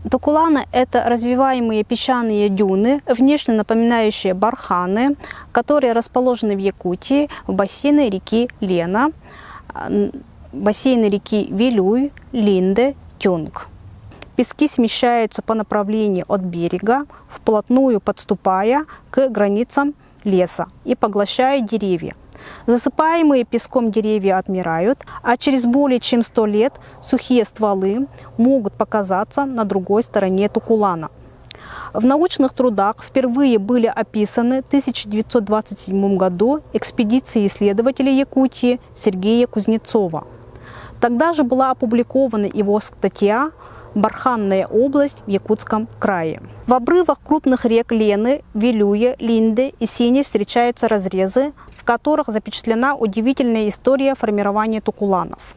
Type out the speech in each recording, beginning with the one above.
Тукуланы – это развиваемые песчаные дюны, внешне напоминающие барханы, которые расположены в Якутии в бассейне реки Лена, бассейны реки Вилюй, Линде, Тюнг. Пески смещаются по направлению от берега, вплотную подступая к границам леса и поглощая деревья. Засыпаемые песком деревья отмирают, а через более чем 100 лет сухие стволы могут показаться на другой стороне Тукулана. В научных трудах впервые были описаны в 1927 году экспедиции исследователя Якутии Сергея Кузнецова. Тогда же была опубликована его статья «Барханная область в Якутском крае». В обрывах крупных рек Лены, Вилюя, Линды и Сини встречаются разрезы, в которых запечатлена удивительная история формирования тукуланов.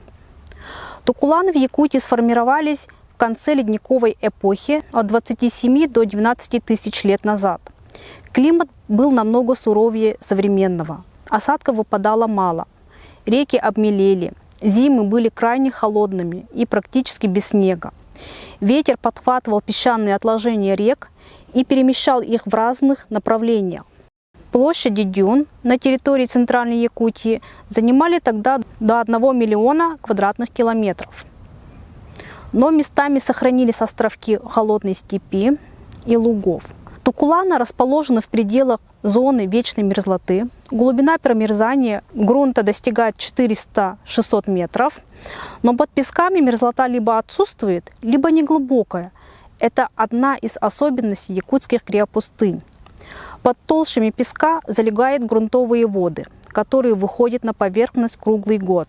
Тукуланы в Якутии сформировались в конце ледниковой эпохи от 27 до 12 тысяч лет назад. Климат был намного суровее современного. Осадков выпадало мало. Реки обмелели. Зимы были крайне холодными и практически без снега. Ветер подхватывал песчаные отложения рек и перемещал их в разных направлениях. Площади дюн на территории Центральной Якутии занимали тогда до 1 миллиона квадратных километров. Но местами сохранились островки холодной степи и лугов. Тукуланы расположены в пределах зоны вечной мерзлоты. Глубина промерзания грунта достигает 400-600 метров, но под песками мерзлота либо отсутствует, либо неглубокая. Это одна из особенностей якутских криопустынь. Под толщами песка залегают грунтовые воды, которые выходят на поверхность круглый год.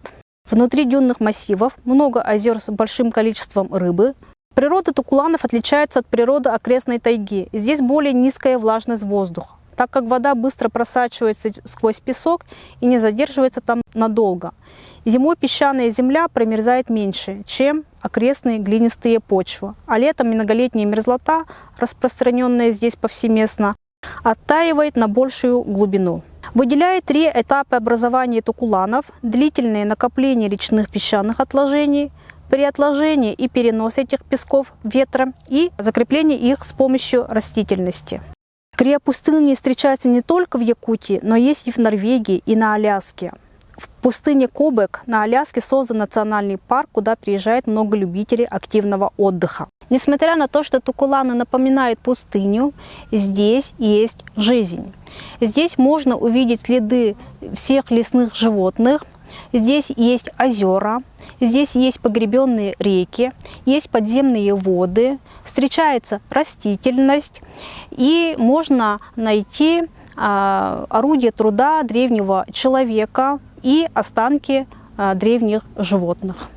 Внутри дюнных массивов много озер с большим количеством рыбы. Природа тукуланов отличается от природы окрестной тайги. Здесь более низкая влажность воздуха, так как вода быстро просачивается сквозь песок и не задерживается там надолго. Зимой песчаная земля промерзает меньше, чем окрестные глинистые почвы, а летом многолетняя мерзлота, распространенная здесь повсеместно, оттаивает на большую глубину. Выделяет 3 этапа образования тукуланов: длительное накопление речных песчаных отложений, при отложении и переносе этих песков ветром и закрепление их с помощью растительности. Криопустыни встречаются не только в Якутии, но есть и в Норвегии и на Аляске. В пустыне Кобек на Аляске создан национальный парк, куда приезжает много любителей активного отдыха. Несмотря на то, что тукуланы напоминают пустыню, здесь есть жизнь. Здесь можно увидеть следы всех лесных животных. Здесь есть озера, здесь есть погребенные реки, есть подземные воды, встречается растительность и можно найти орудие труда древнего человека и останки древних животных.